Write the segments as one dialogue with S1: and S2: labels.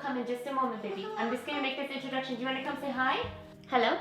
S1: come in just a moment, baby. I'm just gonna make this introduction. Do you wanna come say hi? Hello?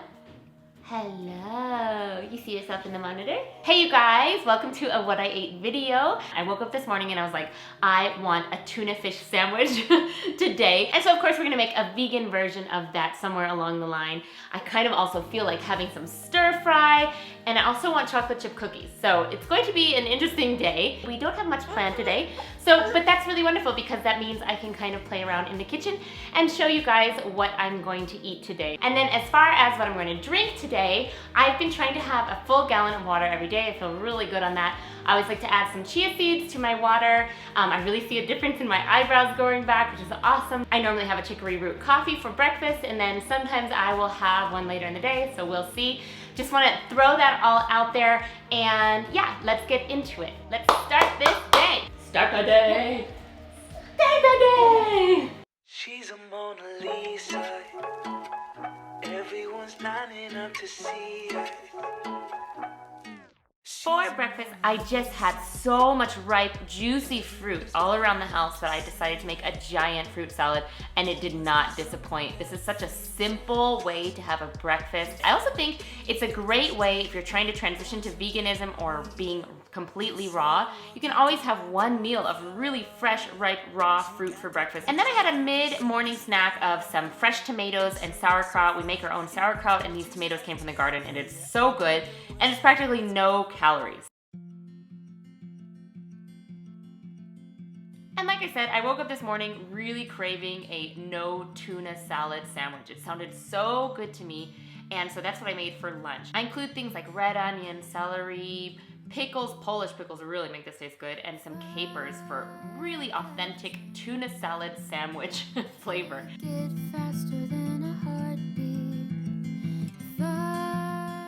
S1: Hello. You see yourself in the monitor? Hey you guys, welcome to a what I ate video. I woke up this morning and I was like, I want a tuna fish sandwich today. And so of course we're gonna make a vegan version of that somewhere along the line. I kind of also feel like having some stir fry, and I also want chocolate chip cookies. So it's going to be an interesting day. We don't have much planned today, but that's really wonderful because that means I can kind of play around in the kitchen and show you guys what I'm going to eat today. And then as far as what I'm going to drink today, I've been trying to have a full gallon of water every day. I feel really good on that. I always like to add some chia seeds to my water. I really see a difference in my eyebrows going back, which is awesome. I normally have a chicory root coffee for breakfast, and then sometimes I will have one later in the day, so we'll see. Just want to throw that all out there, and yeah, let's get into it. Let's start this day. Start the day. Start the day.
S2: She's a Mona Lisa. Everyone's lining up to see her.
S1: For breakfast, I just had so much ripe, juicy fruit all around the house that I decided to make a giant fruit salad, and it did not disappoint. This is such a simple way to have a breakfast. I also think it's a great way if you're trying to transition to veganism or being completely raw. You can always have one meal of really fresh, ripe, raw fruit for breakfast. And then I had a mid-morning snack of some fresh tomatoes and sauerkraut. We make our own sauerkraut, and these tomatoes came from the garden, and it's so good, and it's practically no calories. And like I said, I woke up this morning really craving a no tuna salad sandwich. It sounded so good to me, and so that's what I made for lunch. I include things like red onion, celery, pickles. Polish pickles really make this taste good, and some capers for really authentic tuna salad sandwich flavor.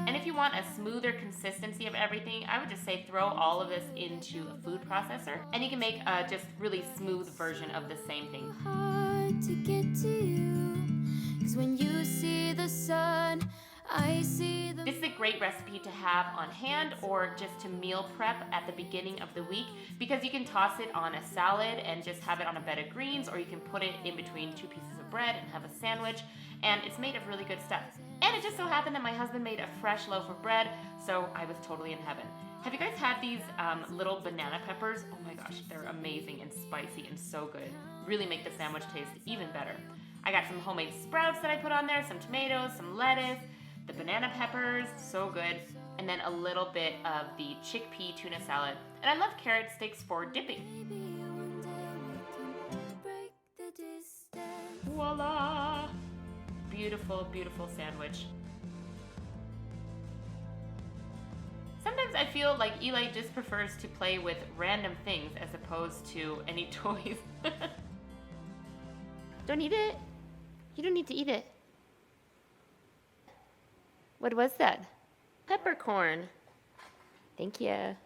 S1: And if you want a smoother consistency of everything, I would just say throw all of this into a food processor, and you can make a just really smooth version of the same thing.
S3: Hard to get to you, 'cause when you see the sun, I see the...
S1: This is a great recipe to have on hand or just to meal prep at the beginning of the week, because you can toss it on a salad and just have it on a bed of greens, or you can put it in between two pieces of bread and have a sandwich, and it's made of really good stuff. And it just so happened that my husband made a fresh loaf of bread, so I was totally in heaven. Have you guys had these little banana peppers? Oh my gosh, they're amazing and spicy and so good. Really make the sandwich taste even better. I got some homemade sprouts that I put on there, some tomatoes, some lettuce, the banana peppers, so good, and then a little bit of the chickpea tuna salad. And I love carrot sticks for dipping. Voila! Beautiful, beautiful sandwich. Sometimes I feel like Eli just prefers to play with random things as opposed to any toys. Don't eat it. You don't need to eat it. What was that? Peppercorn. Thank you.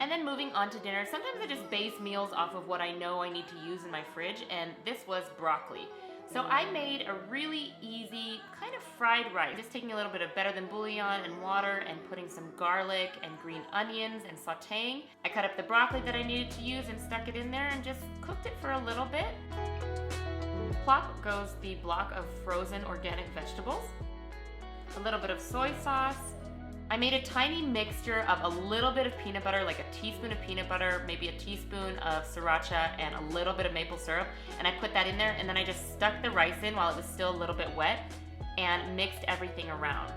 S1: And then moving on to dinner, sometimes I just base meals off of what I know I need to use in my fridge, and this was broccoli. So I made a really easy kind of fried rice, just taking a little bit of better than bouillon and water and putting some garlic and green onions and sauteing. I cut up the broccoli that I needed to use and stuck it in there and just cooked it for a little bit. Plop goes the block of frozen organic vegetables, a little bit of soy sauce. I made a tiny mixture of a little bit of peanut butter, like a teaspoon of peanut butter, maybe a teaspoon of sriracha, and a little bit of maple syrup, and I put that in there, and then I just stuck the rice in while it was still a little bit wet and mixed everything around.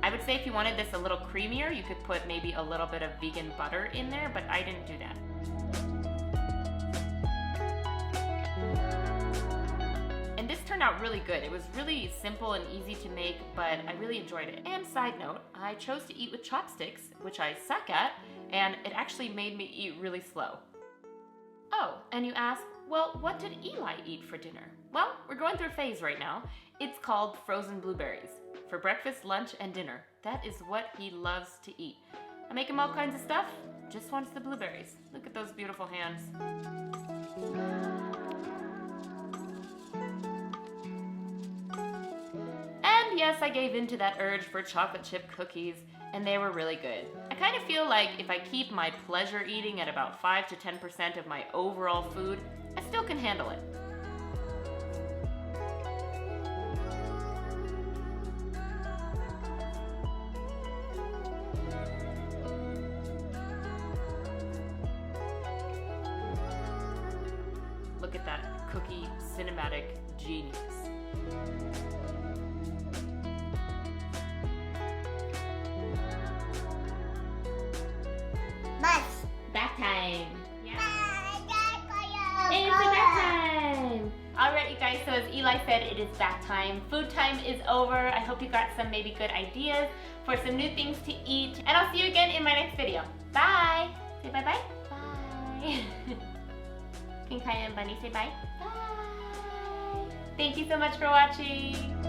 S1: I would say if you wanted this a little creamier, you could put maybe a little bit of vegan butter in there, but I didn't do that. And this turned out really good. It was really simple and easy to make, but I really enjoyed it. And side note, I chose to eat with chopsticks, which I suck at, and it actually made me eat really slow. Oh, and you ask, well, what did Eli eat for dinner? Well, we're going through a phase right now. It's called frozen blueberries. For breakfast, lunch, and dinner. That is what he loves to eat. I make him all kinds of stuff, just wants the blueberries. Look at those beautiful hands. Yes, I gave in to that urge for chocolate chip cookies, and they were really good. I kind of feel like if I keep my pleasure eating at about 5 to 10% of my overall food, I still can handle it. Look at that cookie cinematic genius.
S3: Bus.
S1: Bath time. Yeah.
S3: It's
S1: It's bath time. All right, you guys, so as Eli said, it is bath time. Food time is over. I hope you got some maybe good ideas for some new things to eat. And I'll see you again in my next video. Bye. Say bye-bye. Bye. Can Kaya and Bunny say bye? Bye. Thank you so much for watching.